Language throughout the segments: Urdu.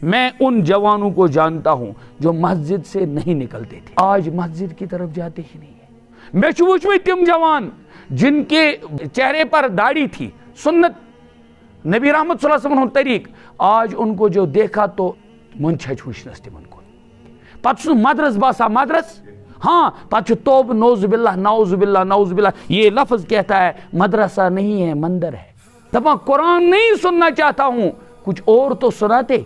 میں ان جوانوں کو جانتا ہوں جو مسجد سے نہیں نکلتے تھے، آج مسجد کی طرف جاتے ہی نہیں ہیں۔ میں چھُ وُچھمٕتۍ تِم جوان جن کے چہرے پر داڑھی تھی، سنت نبی رحمت صلی اللہ علیہ وسلم ہُنٛد طریق، آج ان کو جو دیکھا تو من چھچ وُچھنس تِمن کُن۔ پتہٕ چھُ مدرس باسان مدرس، ہاں پتہٕ چھُ توبہ نعوذ باللہ نعوذ باللہ نعوذ باللہ، یہ لفظ کہتا ہے مدرسہ نہیں ہے مندر ہے، دپان قرآن نہیں سننا چاہتا ہوں، کچھ اور تو سناتے۔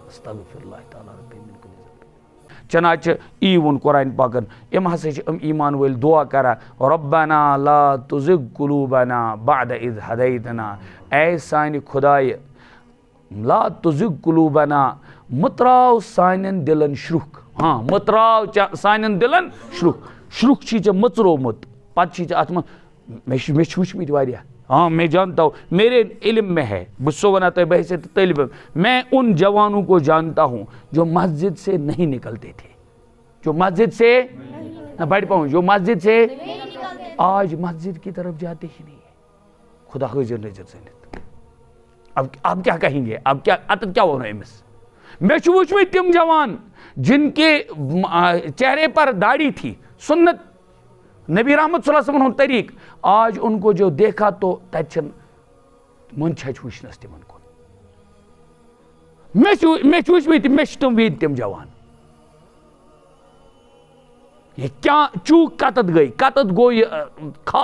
استغفر اللہ تعالیٰ ربی من کل ذنب۔ چنانچہ ای وون قرآن پاکن ام ہسا چھ ایمان وٲلۍ دعا کران ربنا لا تزغ قلوبنا بعد اذ ہدیتنا، اے سانہِ خدایہِ لا تزغ قلوبنا، متراو سانٮ۪ن دلن شرُک، ہاں متراو سانٮ۪ن دلن شرُک، شرُک چھی ژےٚ مٔژرومُت، پتہٕ چھی ژےٚ اتھ منٛز مےٚ چھِ وٕچھمٕتۍ واریاہ، ہاں میں جانتا ہوں، میرے علم میں ہے، بہٕ چھُسو ونان تۄہہِ بحیثیت طالب علم، میں ان جوانوں کو جانتا ہوں جو مسجد سے نہیں نکلتے تھے، جو مسجد سے نہ بڑھ پاؤں، جو مسجد سے آج مسجد کی طرف جاتے ہی نہیں ہیں۔ خدا حاضر نظر سنت، اب کیا کہیں گے، اب کیا اتت کیا ونو امس۔ میں چھُ وُچھمٕتۍ تِم جوان جن کے چہرے پر داڑھی تھی، سنت نبی رحمت صلی اللہ علیہ وسلم ہُنٛد طریق، آج ان کو جو دیکھا تو تتہِ چھن من چھچ وُچھنس تِمن کُن۔ مےٚ چھُ وُچھمٕتۍ مےٚ چھِ تِم ویٖدۍ تِم جوان، یہ کیا چوک کتت گئی، کتت گو یہ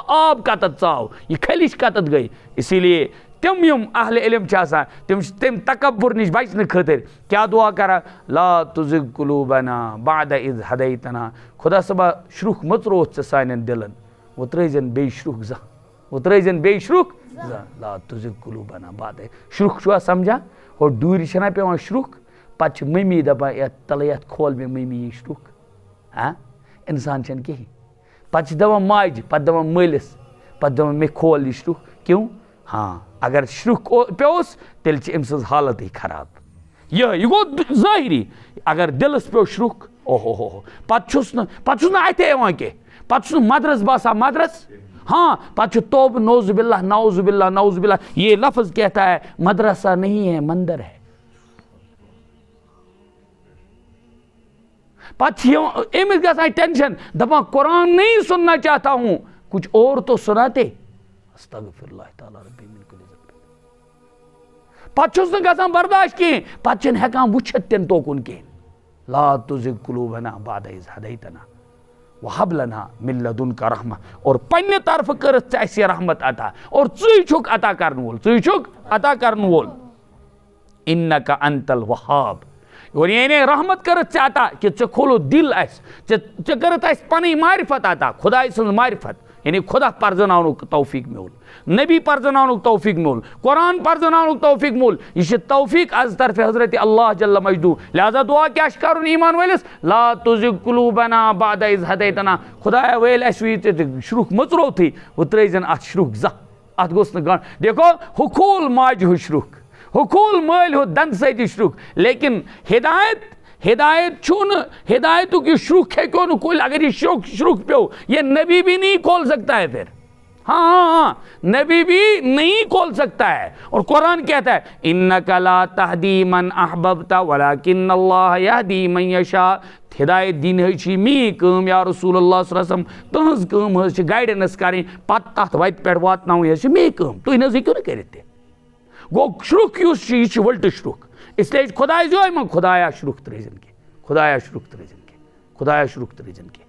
آب کتت ژاو، یہ کھلش کتت گئی۔ اسی لیے تم یم اہل علم چھِ آسان تم تکبر نش بچنہٕ خٲطرٕ کیا دعا کران لا تزغ قلوبنا بعد اذ ہدیتنا، خدا صبا شرُک مٔژرووُتھ ژےٚ سانٮ۪ن دلن، وۄنۍ ترٲیزٮ۪ن بیٚیہِ شرُک زانٛہہ، وۄنۍ ترٲیزٮ۪ن بیٚیہِ شرُک زانٛہہ، لا تزغ قلوبنا بعد شرُک چھُوا سمجھان، ہو ڈوٗرِ چھنا پیوان شرُک، پتہٕ چھِ مٔمی دپان یتھ تلے یتھ کھول مےٚ مٔمی یہِ شرُک، ہاں انسان چھنہٕ کہیٖنۍ، پتہٕ چھِ دپان ماجہِ، پتہٕ دپان مٲلِس، پتہٕ دپان مےٚ کھول یہِ شرُک، کیوں؟ ہاں اگر شرُک پیوس تیٚلہِ چھِ أمۍ سٕنٛز حالتٕے خراب، یہ گوٚو ظٲہری، اگر دلس پیو شرُک اوہو ہو پتہٕ چھُس نہٕ اتھے یِوان کینٛہہ، پتہٕ چھُس نہٕ مدرس باسان مدرس، ہاں پتہٕ چھُ توبہ نعوذ باللہ نعوذ باللہ نعوذ باللہ، یہ لفظ کہتا ہے مدرسہ نہیں ہے مندر ہے۔ پتہٕ چھِ أمِس گژھان ٹینشن، دپان قرآن نہیں سننا چاہتا ہوں، کچھ اور تو سناتے۔ استغفر اللہ تعالیٰ ربی من کل ذنب۔ پتہٕ چھُس نہٕ گژھان برداشت کینٛہہ، پتہٕ چھِنہٕ ہٮ۪کان وٕچھِتھ تہِ توکُن کینٛہہ، لا تزغ قلوبنا بعد اذ ہدیتنا وہب لنا من لدنک رحمہ، اور پننہِ طرفہٕ کٔرٕتھ ژےٚ اَسہِ رحمت عطا، اور ژٕے چھُکھ عطا کرن وول، ژٕے چھُکھ عطا کرن وول، انک انت الوہاب، اور یعنی رحمت کٔرٕتھ ژےٚ عطا کہ ژےٚ کھولُتھ دل اَسہِ، ژےٚ کٔرٕتھ اَسہِ پنٕنۍ معرفت عطا، خداے سٕنٛز معرفت، یعنی خدا پرزناونُک توفیق میول، نبی پرزناونُک توفیق میول، قرآن پرزناونُک توفیق میول، یہ چھِ توفیق از طرف حضرت اللہ جل مجدو، لہذا دعا کیا چھِ کرُن ایمان وٲلِس لا تزغ قلوبنا بعد اذ ہدیتنا، خدایا ویل اَسہِ یہِ ژےٚ شرُک مٔژرووتھٕے، وۄنۍ ترٲیزٮ۪ن اتھ شرُک زانٛہہ، اتھ گوٚژھ نہٕ گنٛڈ، دیکھو ہُہ کھوٗل ماجہِ ہُہ شرُک، ہُہ کھوٗل مٲلۍ ہُہ دندٕ سۭتی شرُک، لیکن ہدایت چھُنہٕ، ہدایتُک یہ شرُک ہیٚکیو نہٕ کھوٗلِتھ، اگر یہ شرُک پیو یہ نبی بھی نہیں کھول سکتا ہے پھر، ہاں نبی بھی نہیں کھول سکتا ہے، اور قرآن کہتا ہے انک لا تہدی من احببت ولکن اللہ یہدی من یشاء، ہدایت دِنۍ حظ چھِ میٛٲنۍ کٲم یا رسول اللہ صلی اللہ علیہ وسلم، تُہنٛز کٲم حظ چھِ گایڈنس کرٕنۍ، پتہٕ تتھ وتہِ پٮ۪ٹھ واتناوٕنۍ حظ چھِ میٛٲنۍ کٲم، تُہۍ نہ حظ ہیٚکِو نہٕ کٔرِتھ تہِ۔ گوٚو شرُک یُس چھُ یہِ چھُ ؤلٹہٕ شرُک، اس لیے خداے زیوے مہ خدایا شرُک ترٲیزٮ۪ن کینٛہہ، خدایا شرُک ترٲیزٮ۪ن کینٛہہ، خدایا شرُک ترٲیزٮ۪ن کینٛہہ،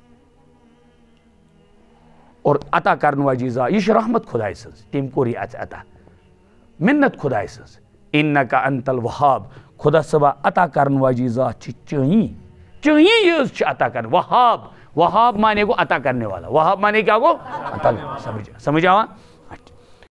اور عطا کرن واجی ذات یہ چھِ رحمت خداے سٕنٛز، تٔمۍ کوٚر یہِ اَسہِ عطا، مِنت خداے سٕنٛز، انک انت الوہاب، خدا صٲبا عطا کرن واجی ذات چھِ چٲنی یٲژ چھِ عطا کرن، وہاب، وہاب مانے گوٚو عطا کرنے والا، وہاب مانے کیا گوٚو عطا، سمجھ آوا۔